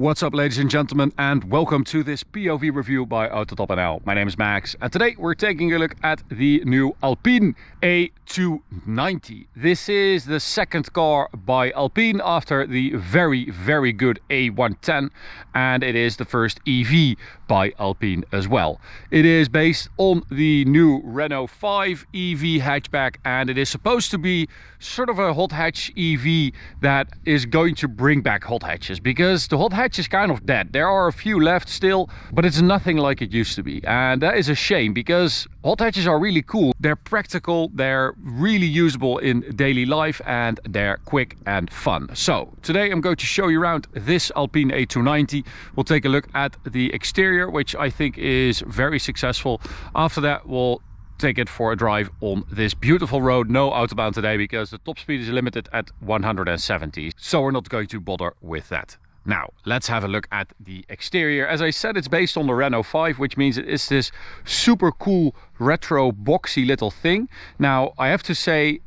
What's up, ladies and gentlemen, and welcome to this POV review by Auto.nl. My name is Max, and today we're taking a look at the new ALPINE A290. This is the second car by ALPINE after the very good A110, and it is the first EV by ALPINE as well. It is based on the new Renault 5 EV hatchback, and it is supposed to be sort of a hot hatch EV that is going to bring back hot hatches, because the hot hatch is kind of dead. There are a few left still, but it's nothing like it used to be, and that is a shame because hot hatches are really cool. They're practical, they're really usable in daily life, and they're quick and fun. So today I'm going to show you around this ALPINE A290. We'll take a look at the exterior, which I think is very successful. After that, we'll take it for a drive on this beautiful road. No autobahn today because the top speed is limited at 170, so we're not going to bother with that. Now let's have a look at the exterior. As I said, it's based on the Renault 5, which means it is this super cool retro boxy little thing. Now I have to say,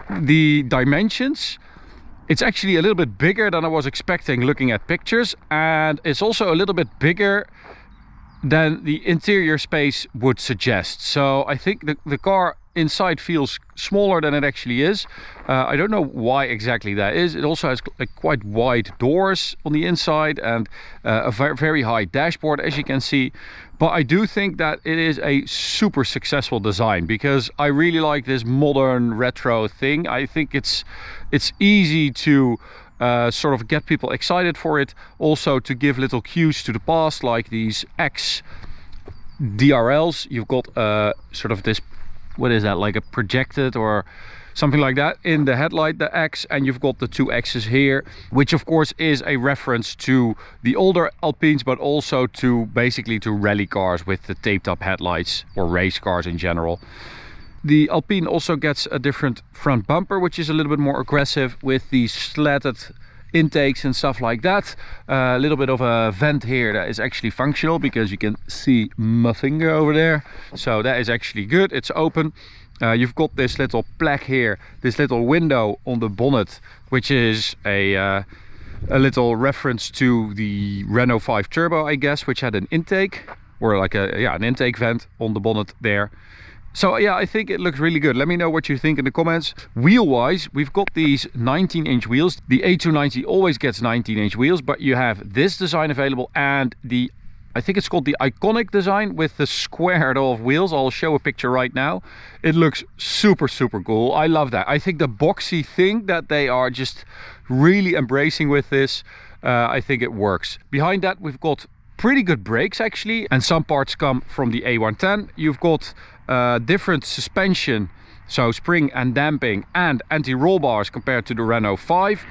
the dimensions, it's actually a little bit bigger than I was expecting looking at pictures, and it's also a little bit bigger than the interior space would suggest. So I think the car inside feels smaller than it actually is. I don't know why exactly that is. It also has quite wide doors on the inside and a very high dashboard, as you can see. But I do think that it is a super successful design because I really like this modern retro thing. I think it's easy to sort of get people excited for it, also to give little cues to the past, like these X DRLs. You've got sort of this, what is that, like a projected or something like that in the headlight, the X, and you've got the two X's here, which of course is a reference to the older Alpines, but also to basically to rally cars with the taped up headlights, or race cars in general. The ALPINE also gets a different front bumper, which is a little bit more aggressive with these slatted intakes and stuff like that. A little bit of a vent here that is actually functional because you can see my finger over there. So that is actually good. It's open. You've got this little plaque here, this little window on the bonnet, which is a little reference to the Renault 5 Turbo, I guess, which had an intake, or like an intake vent on the bonnet there. So yeah, I think it looks really good. Let me know what you think in the comments. Wheel wise, we've got these 19-inch wheels. The A290 always gets 19-inch wheels, but you have this design available and the, I think it's called the iconic design with the squared off wheels. I'll show a picture right now. It looks super cool. I love that. I think the boxy thing that they are just really embracing with this, I think it works. Behind that, we've got pretty good brakes actually, and some parts come from the A110. You've got different suspension, so spring and damping, and anti-roll bars compared to the Renault 5.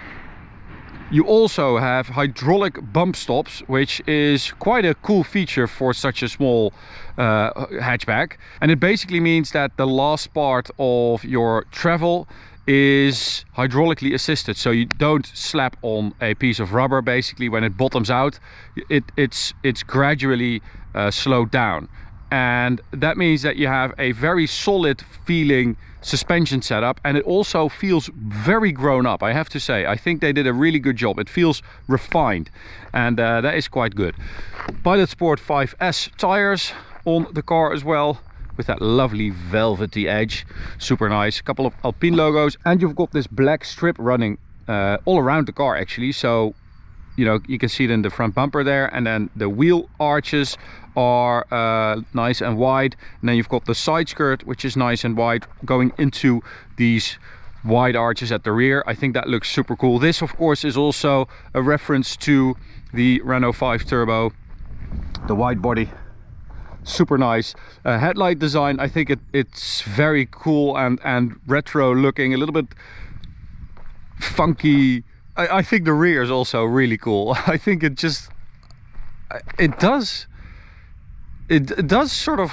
You also have hydraulic bump stops, which is quite a cool feature for such a small hatchback. And it basically means that the last part of your travel is hydraulically assisted, so you don't slap on a piece of rubber. Basically, when it bottoms out, it's gradually slowed down, and that means that you have a very solid feeling suspension setup, and it also feels very grown up, I have to say. I think they did a really good job. It feels refined, and that is quite good. Pilot Sport 5S tires on the car as well, with that lovely velvety edge, super nice. A couple of ALPINE logos, and you've got this black strip running all around the car actually, so you know, you can see it in the front bumper there, and then the wheel arches are nice and wide, and then you've got the side skirt, which is nice and wide, going into these wide arches at the rear. I think that looks super cool. This of course is also a reference to the Renault 5 Turbo, the wide body, super nice. Headlight design, I think it's very cool and retro looking, a little bit funky. I think the rear is also really cool. I think it does sort of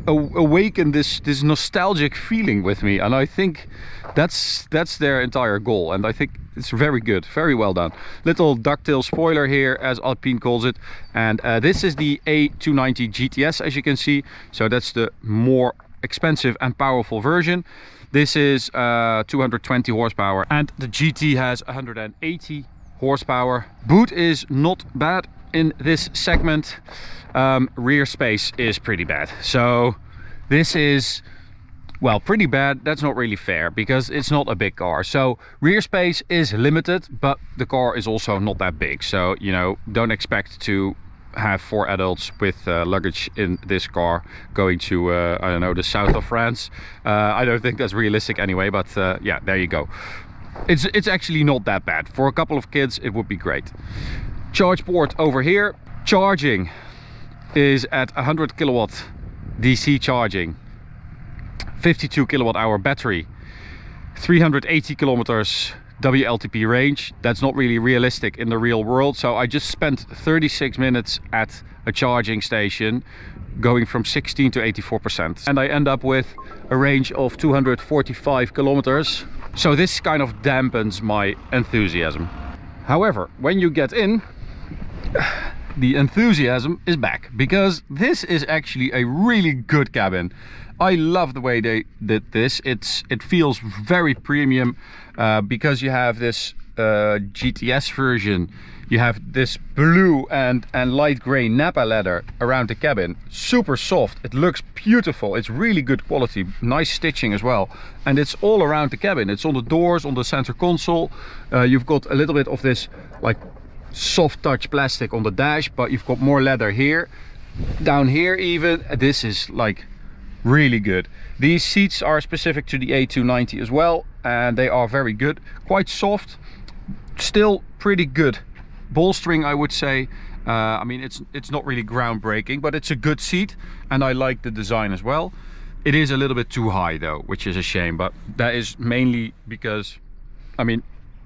awaken this nostalgic feeling with me, and I think that's their entire goal, and I think it's very good, very well done. Little ducktail spoiler here, as Alpine calls it, and this is the A290 GTS, as you can see, so that's the more expensive and powerful version. This is 220 horsepower, and the GT has 180 horsepower. Boot is not bad in this segment. Rear space is pretty bad. So this is, well, pretty bad. That's not really fair because it's not a big car. So rear space is limited, but the car is also not that big. So, you know, don't expect to have 4 adults with luggage in this car going to I don't know, the south of France. I don't think that's realistic anyway, but yeah, there you go. It's actually not that bad. For a couple of kids it would be great. Charge port over here. Charging is at 100 kilowatt DC charging, 52 kilowatt hour battery, 380 kilometers WLTP range. That's not really realistic in the real world. So I just spent 36 minutes at a charging station going from 16 to 84%. And I end up with a range of 245 kilometers. So this kind of dampens my enthusiasm. However, when you get in, the enthusiasm is back, because this is actually a really good cabin. I love the way they did this. It feels very premium because you have this GTS version. You have this blue and light gray Napa leather around the cabin. Super soft. It looks beautiful. It's really good quality. Nice stitching as well. And it's all around the cabin. It's on the doors, on the center console. You've got a little bit of this like soft touch plastic on the dash, but you've got more leather here, down here even. This is like really good. These seats are specific to the A290 as well, and they are very good. Quite soft, still pretty good bolstering, I would say. I mean, it's not really groundbreaking, but it's a good seat, and I like the design as well. It is a little bit too high though, which is a shame, but that is mainly because, I mean,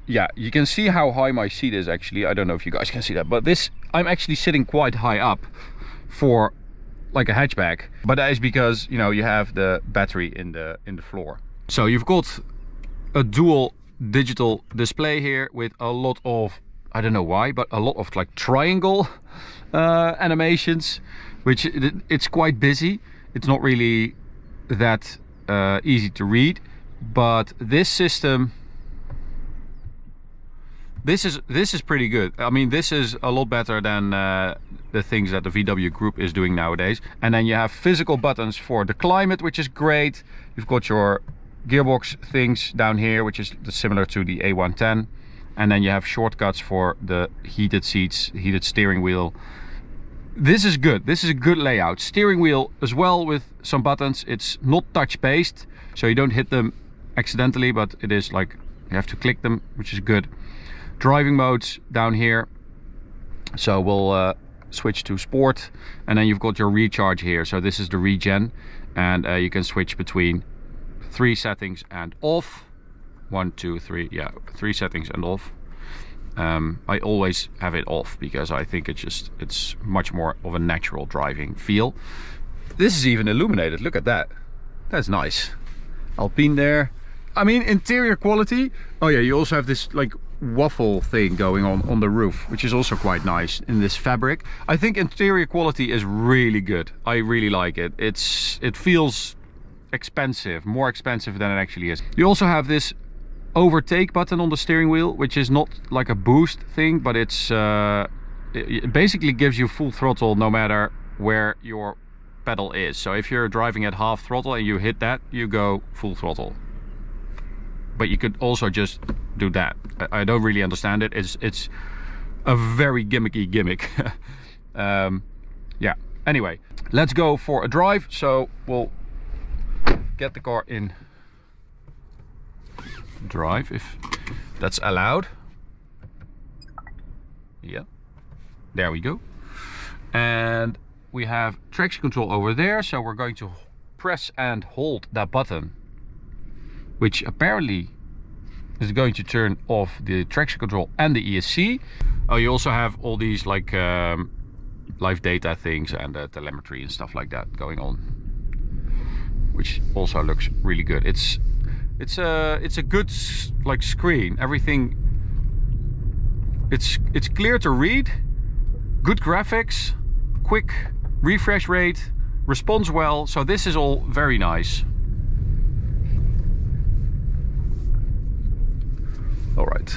yeah, you can see how high my seat is actually. I don't know if you guys can see that, but this, I'm actually sitting quite high up for like a hatchback, but that is because, you know, you have the battery in the floor. So you've got a dual digital display here with a lot of, I don't know why, but a lot of like triangle animations, which it's quite busy. It's not really that easy to read, but this system, this is pretty good. I mean, this is a lot better than the things that the VW group is doing nowadays. And then you have physical buttons for the climate, which is great. You've got your gearbox things down here, which is similar to the A110. And then you have shortcuts for the heated seats, heated steering wheel. This is good. This is a good layout. Steering wheel as well with some buttons. It's not touch based, so you don't hit them accidentally, but it is like you have to click them, which is good. Driving modes down here, so we'll switch to sport, and then you've got your recharge here. So this is the regen, and you can switch between 3 settings and off. 1, 2, 3, yeah, 3 settings and off. I always have it off because I think it's much more of a natural driving feel. This is even illuminated. Look at that. That's nice. Alpine there. I mean, interior quality. Oh yeah, you also have this like waffle thing going on the roof, which is also quite nice in this fabric. I think interior quality is really good. I really like it. It feels expensive, more expensive than it actually is. You also have this overtake button on the steering wheel, which is not like a boost thing, but it basically gives you full throttle no matter where your pedal is. So if you're driving at half throttle and you hit that, you go full throttle. But you could also just do that. I don't really understand it. It's a very gimmicky gimmick. Yeah, anyway, let's go for a drive. So we'll get the car in drive, if that's allowed. Yeah, there we go. And we have traction control over there, so we're going to press and hold that button, which apparently is going to turn off the traction control and the ESC. Oh, you also have all these like live data things and telemetry and stuff like that going on, which also looks really good. It's a good like screen. Everything, it's clear to read, good graphics, quick refresh rate, responds well. So this is all very nice. All right.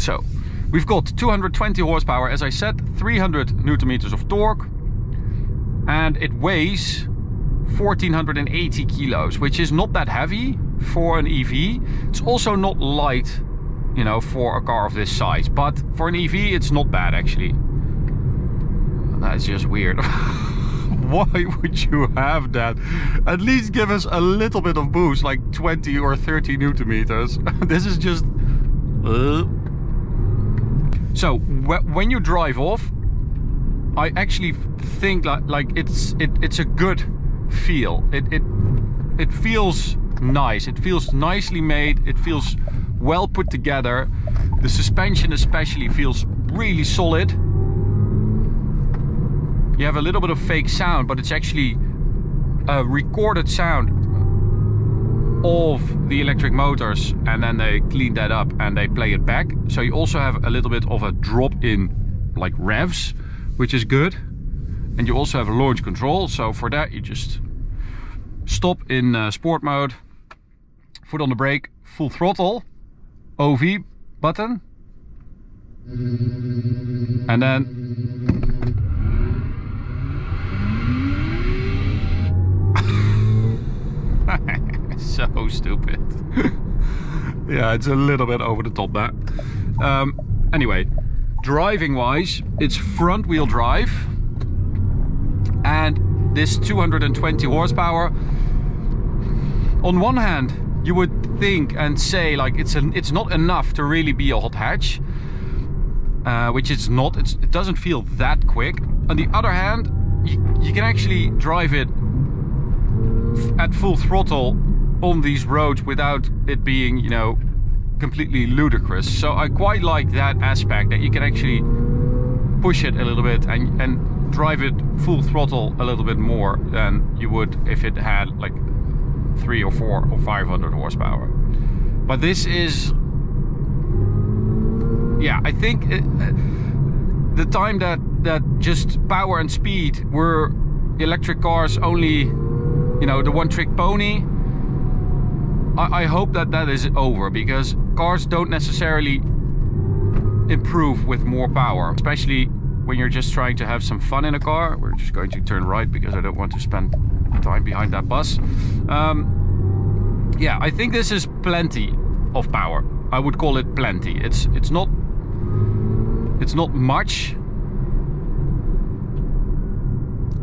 So we've got 220 horsepower, as I said, 300 Newton meters of torque, and it weighs 1480 kilos, which is not that heavy for an EV. It's also not light, you know, for a car of this size, but for an EV it's not bad actually. That's just weird. Why would you have that? At least give us a little bit of boost, like 20 or 30 Newton meters. This is just... So when you drive off, I actually think like it's a good feel. It feels nice. It feels nicely made. It feels well put together. The suspension especially feels really solid. You have a little bit of fake sound, but it's actually a recorded sound of the electric motors, and then they clean that up and they play it back. So you also have a little bit of a drop in like revs, which is good. And you also have a launch control, so for that you just stop in sport mode, foot on the brake, full throttle, OV button, and then so stupid. Yeah, it's a little bit over the top that. Anyway, driving wise, it's front wheel drive, and this 220 horsepower, on one hand you would think and say like it's not enough to really be a hot hatch, which it's not. It doesn't feel that quick. On the other hand, you can actually drive it at full throttle on these roads without it being, you know, completely ludicrous. So I quite like that aspect, that you can actually push it a little bit and drive it full throttle a little bit more than you would if it had like 300 or 400 or 500 horsepower. But this is, yeah, I think the time that just power and speed were electric cars only, you know, the one trick pony, I hope that is over, because cars don't necessarily improve with more power, especially when you're just trying to have some fun in a car. We're just going to turn right because I don't want to spend time behind that bus. Yeah, I think this is plenty of power. I would call it plenty. It's not much.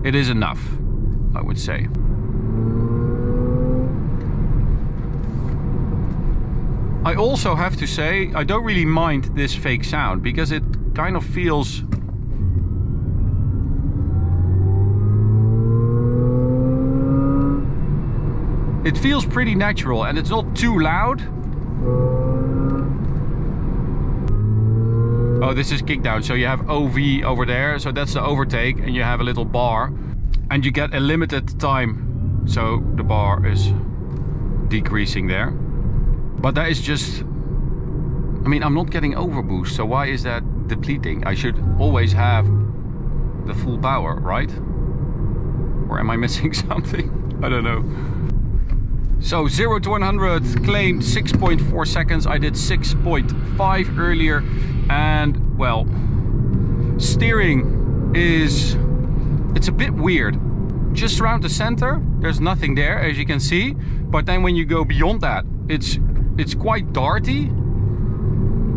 It is enough, I would say. I also have to say, I don't really mind this fake sound, because it kind of feels... It feels pretty natural, and it's not too loud. Oh, this is kickdown, so you have OV over there, so that's the overtake, and you have a little bar. And you get a limited time, so the bar is decreasing there. But that is just, I mean, I'm not getting overboost, so why is that depleting? I should always have the full power, right? Or am I missing something? I don't know. So 0 to 100 claimed 6.4 seconds. I did 6.5 earlier. And well, steering is, it's a bit weird. Just around the center, there's nothing there, as you can see. But then when you go beyond that, it's quite darty.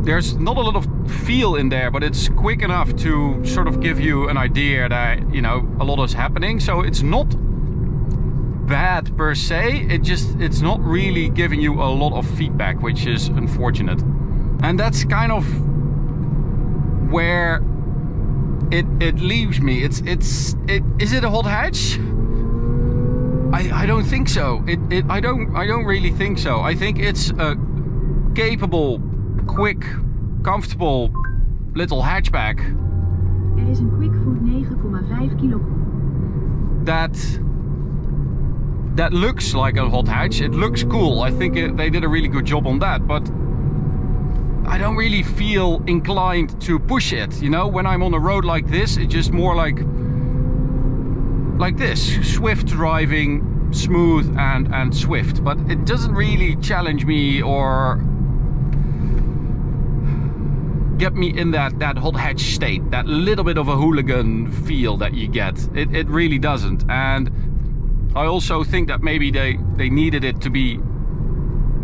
There's not a lot of feel in there, but it's quick enough to sort of give you an idea that, you know, a lot is happening. So it's not bad per se, it's not really giving you a lot of feedback, which is unfortunate. And that's kind of where it leaves me. Is it a hot hatch? I don't think so. I don't really think so. I think it's a capable, quick, comfortable little hatchback. Er is een quickfoot 9,5 kilo. That looks like a hot hatch. It looks cool. I think they did a really good job on that, but I don't really feel inclined to push it. You know, when I'm on a road like this, it's just more like this, swift driving, smooth and swift, but it doesn't really challenge me or get me in that hot hatch state, that little bit of a hooligan feel that you get. It really doesn't. And I also think that maybe they needed it to be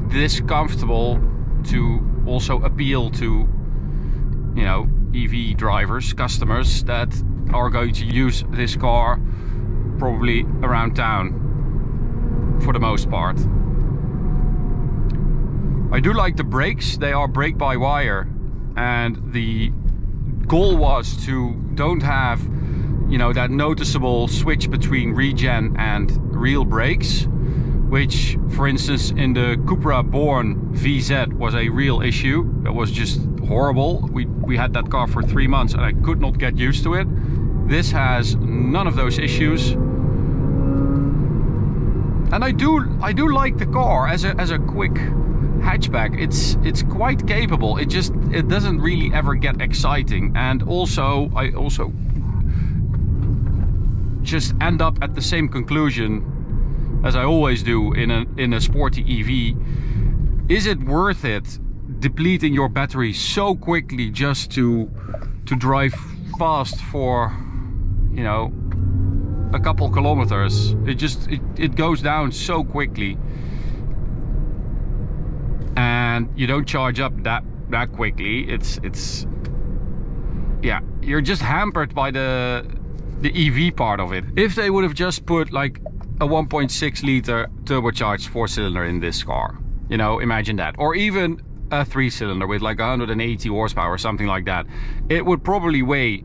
this comfortable to also appeal to, you know, EV drivers, customers that are going to use this car probably around town for the most part. I do like the brakes. They are brake-by-wire, and the goal was to don't have, you know, that noticeable switch between regen and real brakes, which, for instance, in the Cupra Born VZ was a real issue. That was just horrible. We had that car for 3 months and I could not get used to it. This has none of those issues. And I do like the car as a quick hatchback. It's quite capable. It doesn't really ever get exciting. And also I also just end up at the same conclusion as I always do in a sporty EV. Is it worth it depleting your battery so quickly just to drive fast for, you know, a couple kilometers? It goes down so quickly, and you don't charge up that quickly. It's yeah, you're just hampered by the EV part of it. If they would have just put like a 1.6 liter turbocharged 4-cylinder in this car, you know, imagine that, or even a 3-cylinder with like 180 horsepower or something like that, it would probably weigh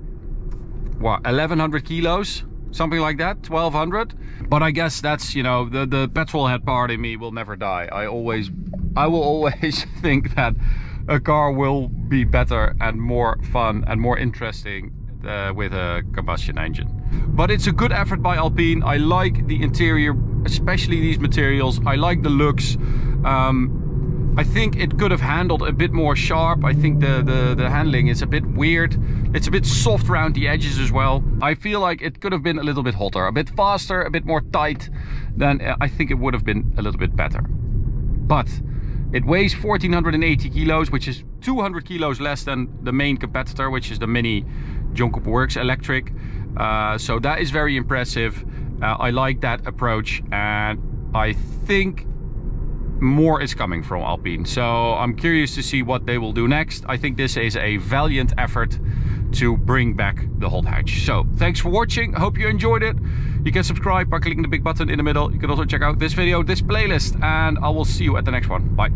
what, 1100 kilos, something like that, 1200. But I guess that's, you know, the petrol head part in me will never die. I will always think that a car will be better and more fun and more interesting with a combustion engine. But it's a good effort by Alpine. I like the interior, especially these materials. I like the looks. I think it could have handled a bit more sharp. I think the handling is a bit weird. It's a bit soft around the edges as well. I feel like it could have been a little bit hotter, a bit faster, a bit more tight. Then I think it would have been a little bit better. But it weighs 1480 kilos, which is 200 kilos less than the main competitor, which is the Mini John Cooper Works electric. So that is very impressive. I like that approach, and I think more is coming from Alpine. So I'm curious to see what they will do next. I think this is a valiant effort to bring back the hot hatch. So thanks for watching. Hope you enjoyed it. You can subscribe by clicking the big button in the middle. You can also check out this video, this playlist, and I will see you at the next one. Bye.